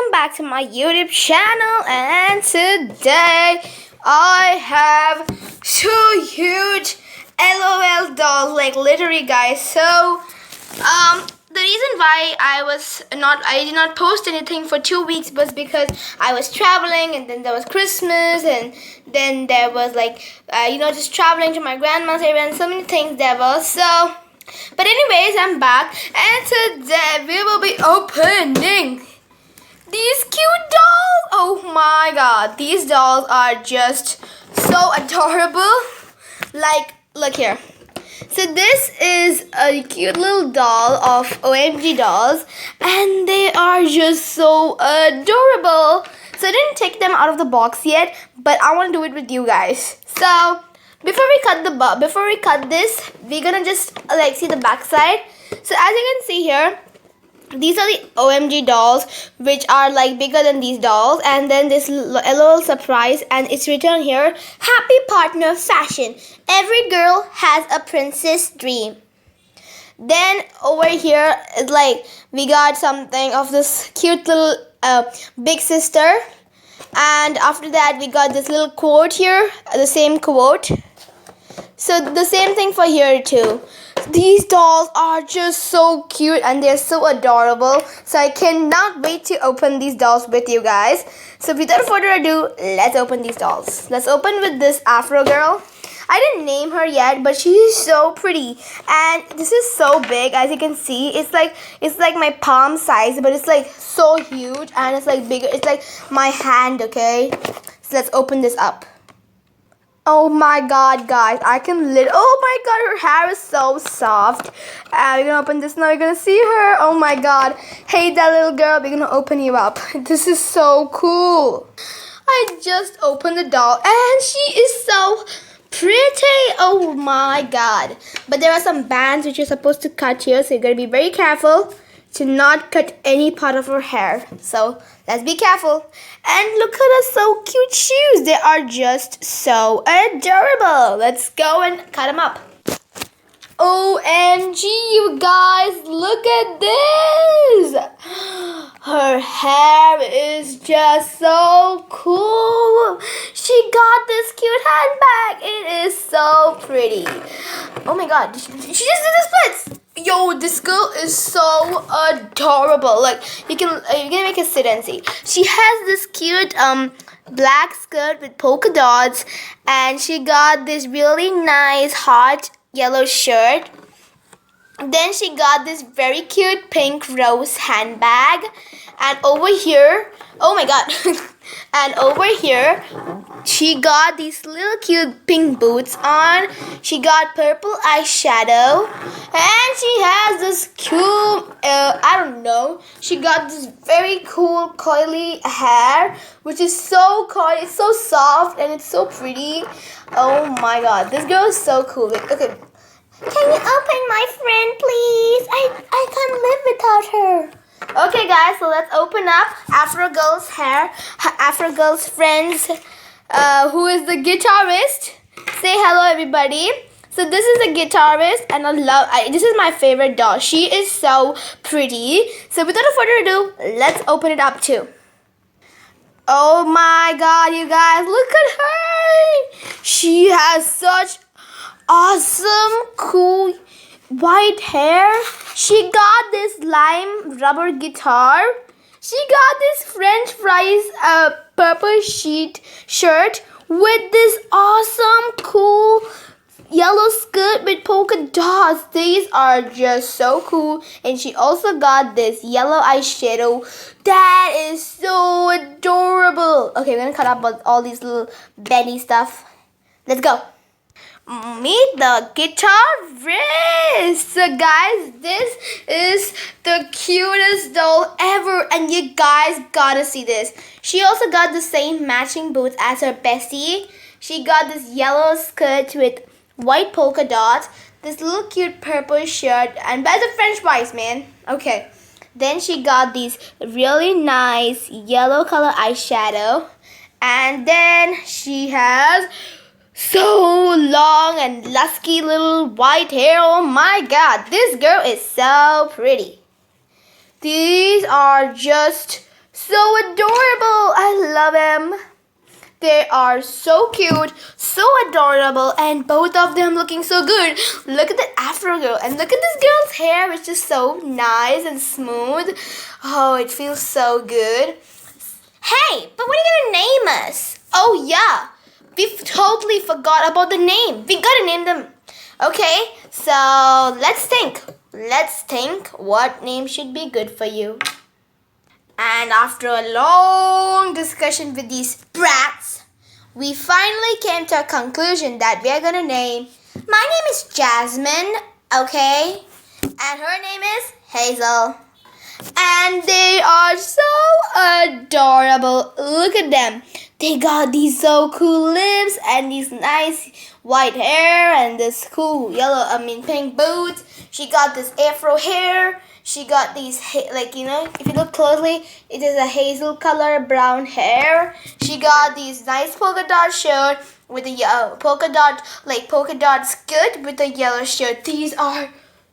welcome back to my YouTube channel, and today I have two huge LOL dolls, like literally guys. So the reason why I did not post anything for 2 weeks was because I was traveling, and then there was Christmas, and then there was just traveling to my grandma's area, and so many things there was. So but anyways, I'm back, and today we will be opening these cute dolls. Oh my god, these dolls are just so adorable. Like, look here. So this is a cute little doll of OMG dolls, and they are just so adorable. So I didn't take them out of the box yet, but I want to do it with you guys. So before we cut this, we're gonna just see the back side. So as you can see here, these are the OMG dolls, which are like bigger than these dolls, and then this LOL surprise, and it's written here, happy partner fashion, every girl has a princess dream. Then over here is we got something of this cute little big sister, and after that we got this little quote here, the same quote. So the same thing for here too. These dolls are just so cute and they're so adorable. So I cannot wait to open these dolls with you guys. So without further ado, let's open these dolls. Let's open with this Afro girl. I didn't name her yet, but she's so pretty. And this is so big, as you can see. It's like my palm size, but it's like so huge, and it's like bigger. It's like my hand, okay? So let's open this up. Oh my god, guys, I can oh my god, her hair is so soft. We're gonna open this now, you're gonna see her. Oh my god, hey that little girl, we're gonna open you up. This is so cool. I just opened the doll and she is so pretty. Oh my god. But there are some bands which you're supposed to cut here, so you're gonna be very careful to not cut any part of her hair. So let's be careful. And look at her so cute shoes. They are just so adorable. Let's go and cut them up. OMG, you guys, look at this. Her hair is just so cool. She got this cute handbag. It is so pretty. Oh my god, she just did the splits. Yo, this girl is so adorable. Like, you can make a sit and see. She has this cute black skirt with polka dots, and she got this really nice hot yellow shirt. Then she got this very cute pink rose handbag, and over here, oh my god, and over here she got these little cute pink boots on. She got purple eyeshadow, and she has this cute I don't know, she got this very cool curly hair, which is so curly. It's so soft and it's so pretty. Oh my god, this girl is so cool. Okay, can you open my friend, please? I can't live without her. Okay, guys, so let's open up Afro Girl's hair. Afro Girl's friends, who is the guitarist. Say hello, everybody. So this is the guitarist, and this is my favorite doll. She is so pretty. So without further ado, let's open it up too. Oh my god, you guys, look at her. She has such awesome cool white hair. She got this lime rubber guitar. She got this french fries purple shirt with this awesome cool yellow skirt with polka dots. These are just so cool. And she also got this yellow eyeshadow that is so adorable. Okay, we're gonna cut up all these little belly stuff. Let's go. Meet the guitarist. So guys, this is the cutest doll ever, and you guys gotta see this. She also got the same matching boots as her bestie. She got this yellow skirt with white polka dots, this little cute purple shirt, and that's a French fries, man. Okay, then she got these really nice yellow color eyeshadow, and then she has so long and lusky little white hair. Oh my god, this girl is so pretty. These are just So adorable. I love them. They are so cute, so adorable, and both of them looking so good. Look at the Afro girl, and look at this girl's hair, which is so nice and smooth. Oh, it feels so good. Hey, but what are you gonna name us? Oh yeah, we totally forgot about the name. We gotta name them. Okay, so let's think. Let's think what name should be good for you. And after a long discussion with these brats, we finally came to a conclusion that we are gonna name. My name is Jasmine, okay? And her name is Hazel. And they are so adorable. Look at them. They got these so cool lips and these nice white hair and this cool pink boots. She got this afro hair. She got these, if you look closely, it is a hazel color brown hair. She got these nice polka dot shirt with a polka dot skirt with a yellow shirt. These are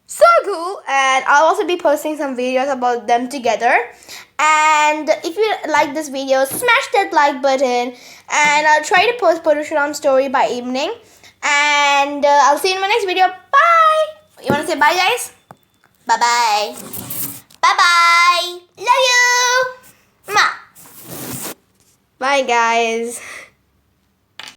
so cool, and I'll also be posting some videos about them together. And if you like this video, smash that like button, and I'll try to post Photoshop story by evening. And I'll see you in my next video. Bye. You want to say bye, guys? Bye bye. Bye bye. Love you. Mwah. Bye, guys.